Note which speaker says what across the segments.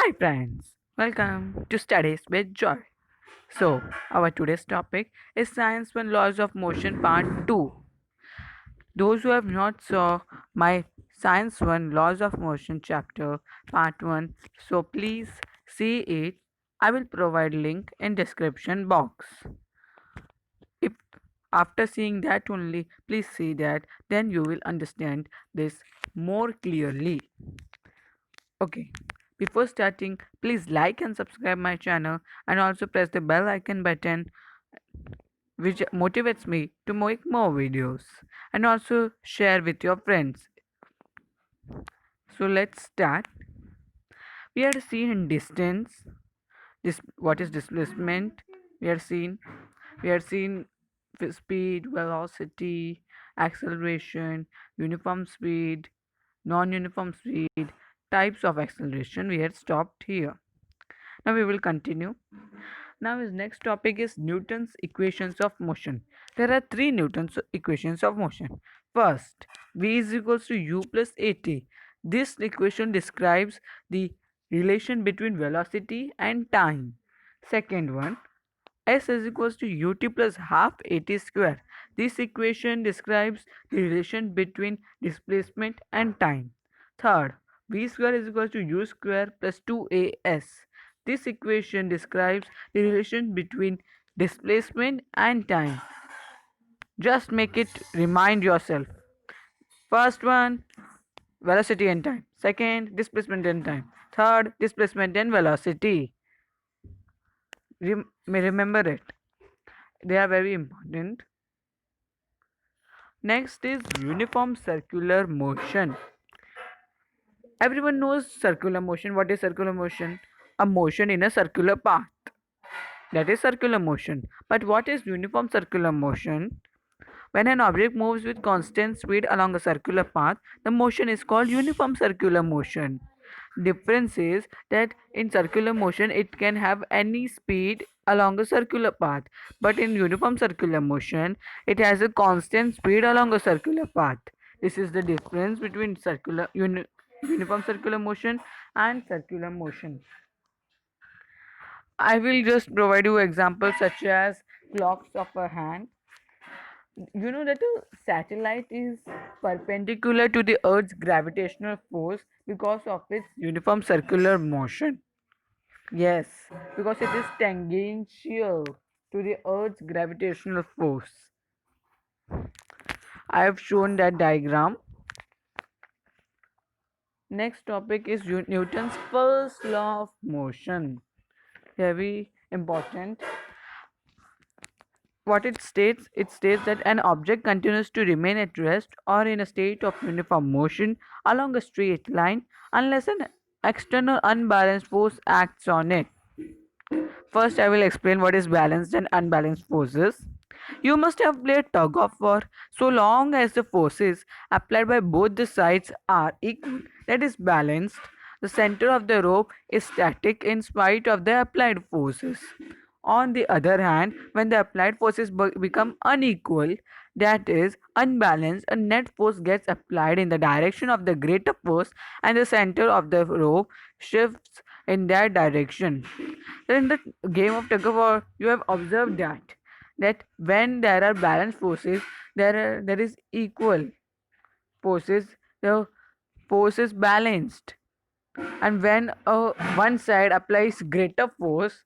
Speaker 1: Hi friends, welcome to Studies with Joy. So, our today's topic is Science 1 Laws of Motion Part 2. Those who have not saw my Science 1 Laws of Motion chapter Part 1, so please see it. I will provide link in description box. If after seeing that only, please see that, then you will understand this more clearly. Okay, before starting, please like and subscribe my channel and also press the bell icon button which motivates me to make more videos and also share with your friends. So let's start. We are seeing distance, this what is displacement, we are seeing speed, velocity, acceleration, uniform speed, non-uniform speed, types of acceleration. We had stopped here. Now we will continue. Now his next topic is Newton's equations of motion. There are three Newton's equations of motion. First, V is equals to U plus AT. This equation describes the relation between velocity and time. Second one, S is equals to ut plus half at square. This equation describes the relation between displacement and time. Third, v square is equals to u square plus 2as. This equation describes the relation between displacement and time. Just make it remind yourself. First one, velocity and time. Second, displacement and time. Third, displacement and velocity. Remember it. They are very important. Next is uniform circular motion. Everyone knows circular motion. What is circular motion? A motion in a circular path. That is circular motion. But what is uniform circular motion? When an object moves with constant speed along a circular path, the motion is called uniform circular motion. Difference is that in circular motion it can have any speed along a circular path, but in uniform circular motion it has a constant speed along a circular path. This is the difference between uniform circular motion and circular motion. I will just provide you examples such as clocks of a hand. You know that a satellite is perpendicular to the Earth's gravitational force because of its uniform circular motion. Yes, because it is tangential to the Earth's gravitational force. I have shown that diagram. Next topic is Newton's first law of motion. Very important. What it states that an object continues to remain at rest or in a state of uniform motion along a straight line unless an external unbalanced force acts on it. First, I will explain what is balanced and unbalanced forces. You must have played tug of war so long as the forces applied by both the sides are equal, that is balanced. The center of the rope is static in spite of the applied forces. On the other hand, when the applied forces become unequal, that is unbalanced, a net force gets applied in the direction of the greater force and the center of the rope shifts in that direction. In the game of tug of war, you have observed that when there are balanced forces, there is equal forces. The force is balanced, and when one side applies greater force,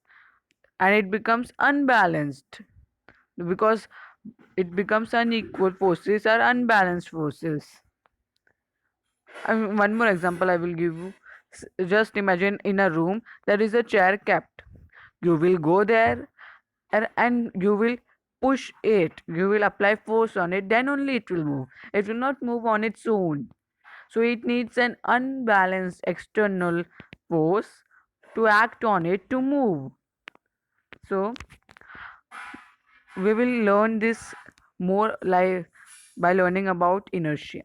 Speaker 1: and it becomes unbalanced because it becomes unequal. Forces are unbalanced forces. One more example I will give you. Just imagine in a room there is a chair kept. You will go there and you will push it. You will apply force on it. Then only it will move. It will not move on its own. So it needs an unbalanced external force to act on it to move. So we will learn this more like by learning about inertia.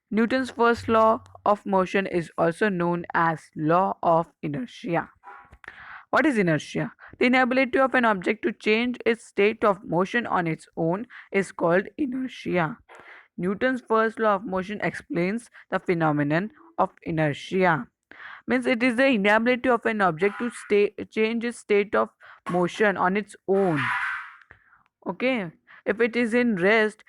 Speaker 1: Newton's first law of motion is also known as law of inertia. What is inertia? The inability of an object to change its state of motion on its own is called inertia. Newton's first law of motion explains the phenomenon of inertia. Means it is the inability of an object to change its state of motion on its own. Okay, if it is in rest,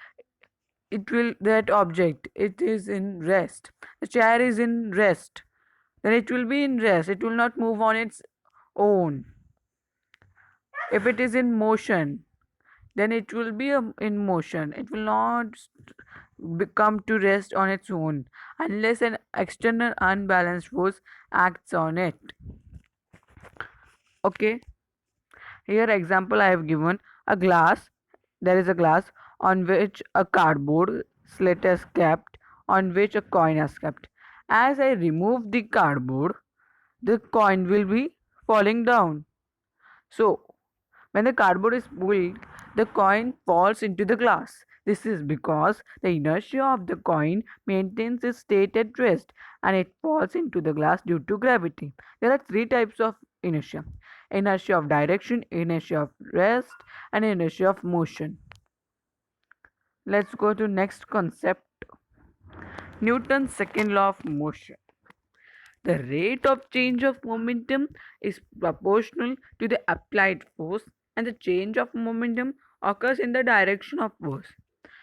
Speaker 1: it will, that object, it is in rest, the chair is in rest, then it will be in rest, it will not move on its own. If it is in motion, then it will be in motion, it will not come to rest on its own unless an external unbalanced force acts on it. Okay, here example I have given a glass. There is a glass on which a cardboard slit is kept, on which a coin is kept. As I remove the cardboard, the coin will be falling down. So when the cardboard is pulled, the coin falls into the glass. This is because the inertia of the coin maintains its state at rest and it falls into the glass due to gravity. There are three types of inertia: inertia of direction, inertia of rest, and inertia of motion. Let's go to next concept, Newton's second law of motion. The rate of change of momentum is proportional to the applied force, and the change of momentum occurs in the direction of force.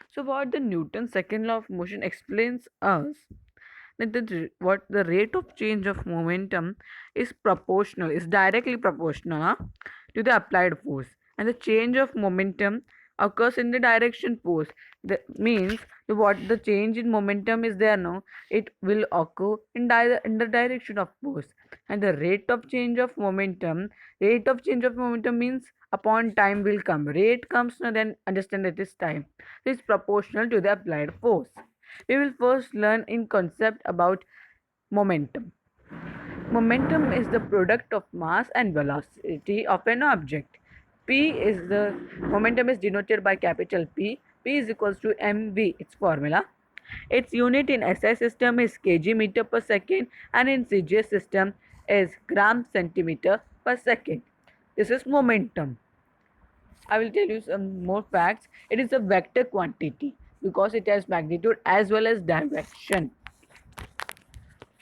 Speaker 1: So, what the Newton's second law of motion explains us that what the rate of change of momentum is proportional, is directly proportional to the applied force, and the change of momentum occurs in the direction force. That means what the change in momentum is there now, it will occur in the direction of force. And the rate of change of momentum means upon time will come, rate comes now, then understand it is time. So it's proportional to the applied force. We will first learn in concept about momentum. Momentum is the product of mass and velocity of an object. P is the momentum is denoted by capital P. P is equals to mv, its formula. Its unit in SI system is kg meter per second and in CGS system is gram centimeter per second. This is momentum. I will tell you some more facts. It is a vector quantity because it has magnitude as well as direction.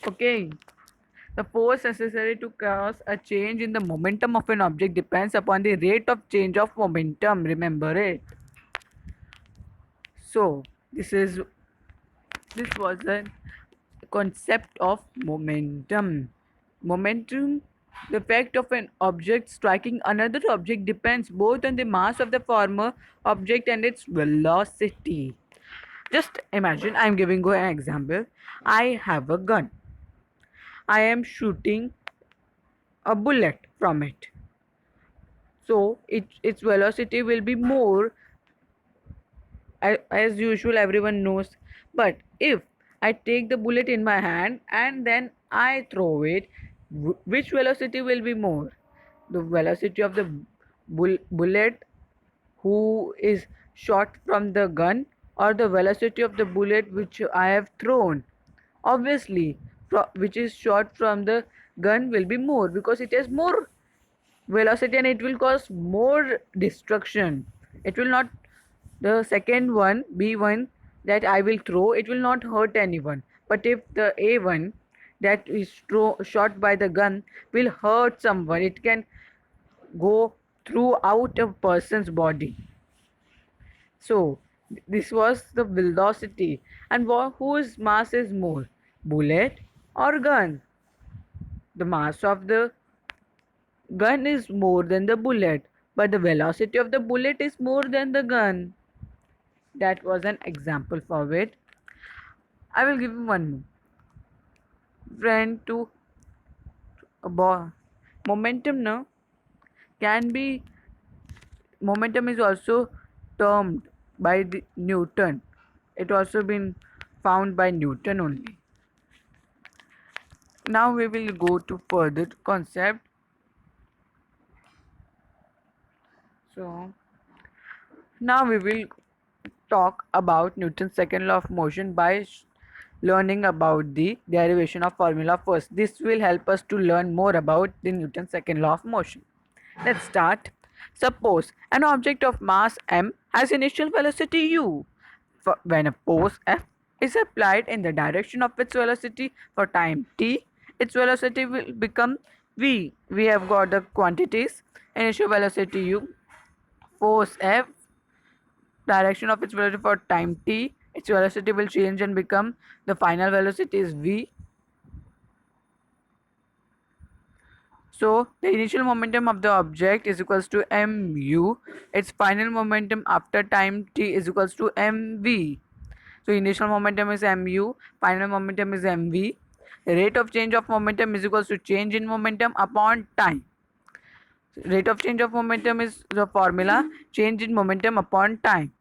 Speaker 1: Okay. The force necessary to cause a change in the momentum of an object depends upon the rate of change of momentum. Remember it. So this was the concept of momentum. Momentum, the effect of an object striking another object, depends both on the mass of the former object and its velocity. Just imagine, I am giving you an example. I have a gun. I am shooting a bullet from it. So its velocity will be more, as usual, everyone knows. But if I take the bullet in my hand and then I throw it, which velocity will be more? The velocity of the bullet who is shot from the gun, or the velocity of the bullet which I have thrown? Obviously, which is shot from the gun will be more because it has more velocity and it will cause more destruction. It will not, the second one, B1, that I will throw, it will not hurt anyone. But if the A1 that is shot by the gun will hurt someone, it can go throughout a person's body. So this was the velocity. And whose mass is more, bullet or gun? The mass of the gun is more than the bullet, but the velocity of the bullet is more than the gun. That was an example for it. I will give you one more. Friend to a ball. Momentum now can be, momentum is also termed by the Newton. It also been found by Newton only. Now we will go to further concept. So now we will talk about Newton's second law of motion by learning about the derivation of formula first. This will help us to learn more about the Newton's second law of motion. Let's start. Suppose an object of mass m has initial velocity u. When a force F is applied in the direction of its velocity for time t, its velocity will become v. We have got the quantities: initial velocity u, force f, direction of its velocity for time t. Its velocity will change and become the final velocity is v. So the initial momentum of the object is equals to mu. Its final momentum after time t is equals to mv. So initial momentum is mu, final momentum is mv. The rate of change of momentum is equals to change in momentum upon time. Rate of change of momentum is the formula change in momentum upon time.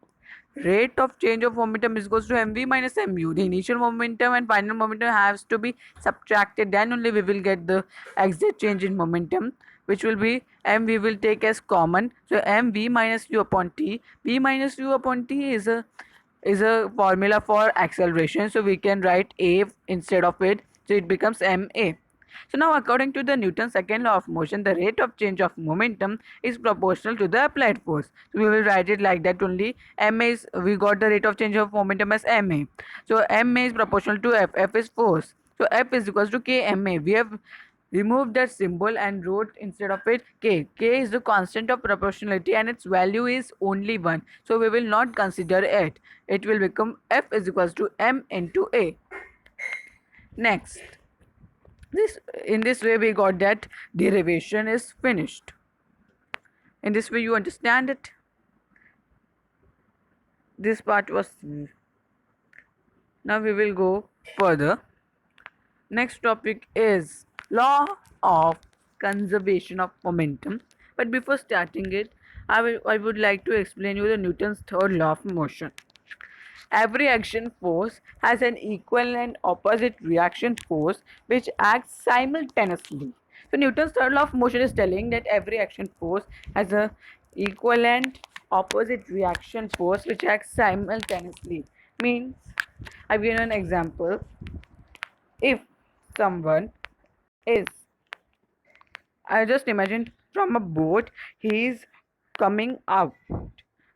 Speaker 1: Rate of change of momentum is equals to mv minus mu. The initial momentum and final momentum has to be subtracted, then only we will get the exact change in momentum, which will be m we will take as common. So mv minus u upon t. V minus u upon t is a formula for acceleration, so we can write a instead of it, so it becomes ma. So now according to the Newton's second law of motion, the rate of change of momentum is proportional to the applied force. So we will write it like that only. Ma is, we got the rate of change of momentum as ma. So ma is proportional to f. F is force. So F is equals to kma. We have removed that symbol and wrote instead of it k. K is the constant of proportionality and its value is only 1. So we will not consider it. It will become F is equals to m into a. Next, this in this way we got that derivation is finished. In this way you understand it. This part was. Now we will go further. Next topic is law of conservation of momentum. But before starting it, I would like to explain you the Newton's third law of motion. Every action force has an equal and opposite reaction force which acts simultaneously. So Newton's third law of motion is telling that every action force has a equal and opposite reaction force which acts simultaneously. Means, I've given an example. If someone is, I just imagine from a boat, he is coming out,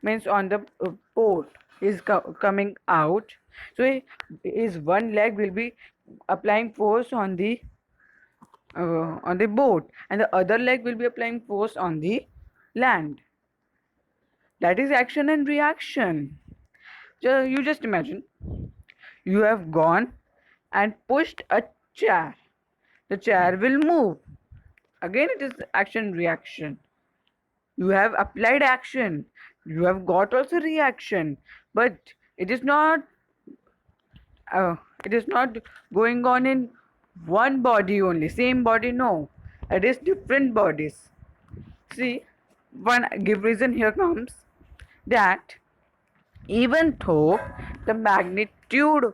Speaker 1: means on the port, he is coming out. So his one leg will be applying force on the boat, and the other leg will be applying force on the land. That is action and reaction. You just imagine you have gone and pushed a chair. The chair will move. Again, it is action reaction. You have applied action. You have got also reaction. But it is not uh, it is not going on in one body only, same body. No, it is different bodies. See, one give reason here comes that even though the magnitude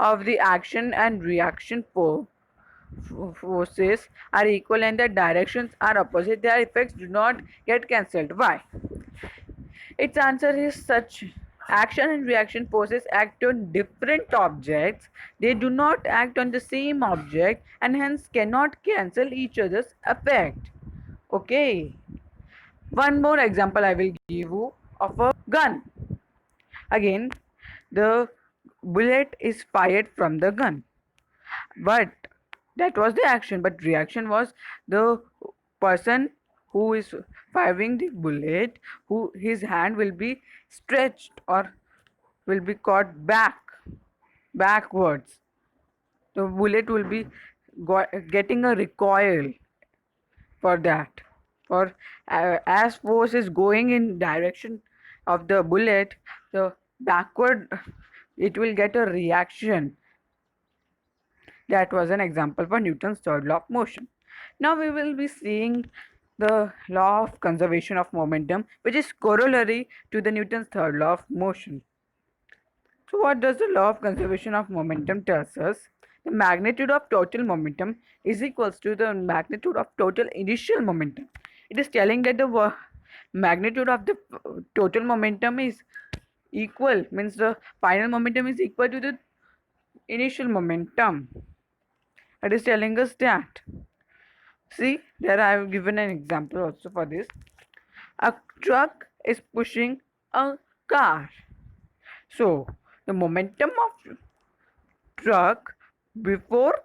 Speaker 1: of the action and reaction forces are equal and the directions are opposite, their effects do not get cancelled. Why? Its answer is such action and reaction forces act on different objects. They do not act on the same object and hence cannot cancel each other's effect. Okay. One more example I will give you of a gun. Again, the bullet is fired from the gun. But that was the action, but reaction was the person who is firing the bullet, who his hand will be stretched or will be caught backwards. The bullet will be getting a recoil for that. For as force is going in direction of the bullet, the backward it will get a reaction. That was an example for Newton's third law of motion. Now we will be seeing the law of conservation of momentum, which is corollary to the Newton's third law of motion. So what does the law of conservation of momentum tells us? The magnitude of total momentum is equals to the magnitude of total initial momentum. It is telling that the magnitude of the total momentum is equal, means the final momentum is equal to the initial momentum. It is telling us that. See, there I have given an example also for this. A truck is pushing a car. So, the momentum of truck before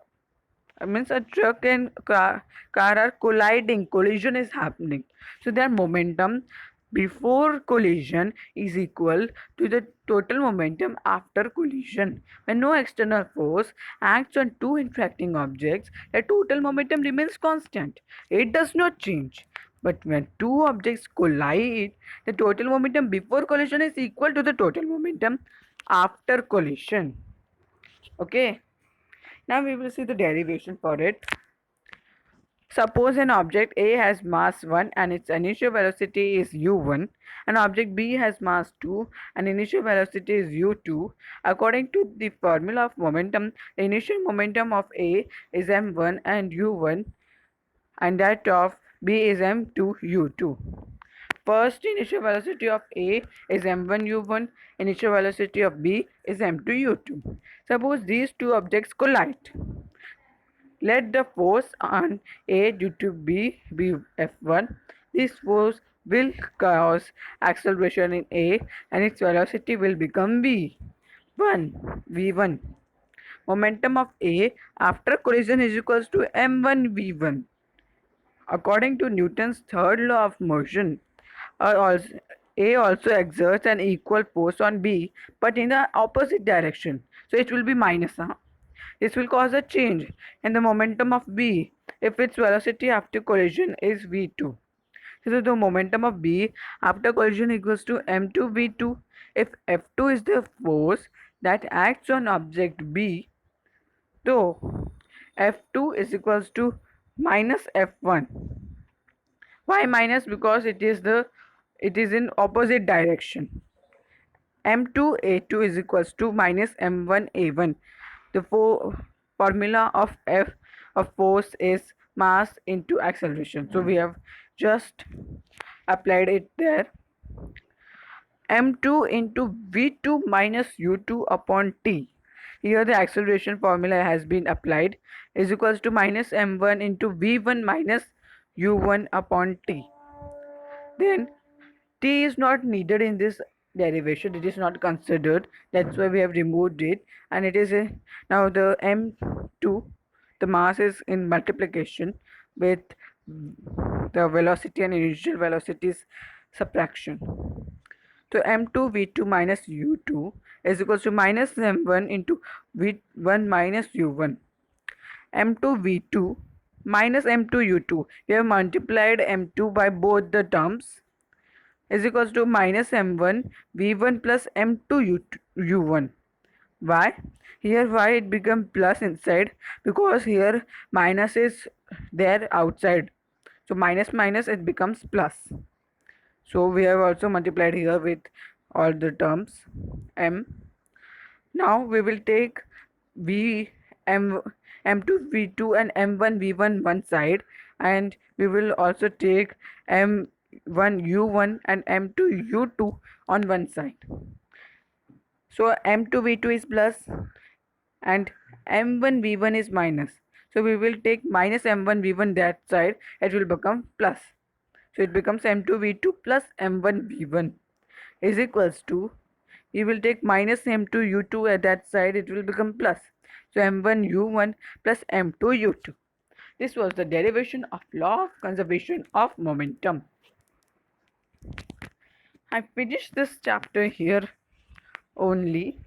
Speaker 1: Means a truck and car are colliding, collision is happening, so their momentum before collision is equal to the total momentum after collision. When no external force acts on two interacting objects, the total momentum remains constant, it does not change. But when two objects collide, the total momentum before collision is equal to the total momentum after collision. Okay, now we will see the derivation for it. Suppose an object A has mass 1 and its initial velocity is u1, and object B has mass 2 and initial velocity is u2. According to the formula of momentum, the initial momentum of A is m1 and u1, and that of B is m2 u2. First initial velocity of A is m1 u1, initial velocity of B is m2 u2. Suppose these two objects collide. Let the force on A due to B be F1. This force will cause acceleration in A and its velocity will become V1. Momentum of A after collision is equals to m1 v1. According to Newton's third law of motion, A also exerts an equal force on B but in the opposite direction. So it will be minus. This will cause a change in the momentum of B if its velocity after collision is v2. So the momentum of B after collision equals to m2 v2. If F2 is the force that acts on object B, so F2 is equals to minus F1. Why minus? Because it is in opposite direction. M2A2 is equals to minus M1A1. The formula of F of force is mass into acceleration. So we have just applied it there. M2 into V2 minus U2 upon T. Here the acceleration formula has been applied is equals to minus M1 into V1 minus U1 upon T. Then T is not needed in this derivation, it is not considered, that's why we have removed it, and it is now the m2, the mass is in multiplication with the velocity and initial velocities subtraction. So m2 v2 minus u2 is equals to minus m1 into v1 minus u1. M2 v2 minus m2 u2, we have multiplied m2 by both the terms, is equals to minus m1 v1 plus m2 u1. Why? Here why it become plus inside? Because here minus is there outside. So minus minus it becomes plus. So we have also multiplied here with all the terms m. Now we will take v m m2 v2 and m1 v1 one side, and we will also take m1 u1 and m2 u2 on one side. So m2 v2 is plus and m1 v1 is minus. So we will take minus m1 v1 that side, it will become plus. So it becomes m2 v2 plus m1 v1 is equals to, we will take minus m2 u2 at that side, it will become plus. So m1 u1 plus m2 u2. This was the derivation of law of conservation of momentum. I finished this chapter here only.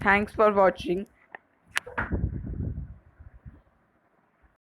Speaker 1: Thanks for watching.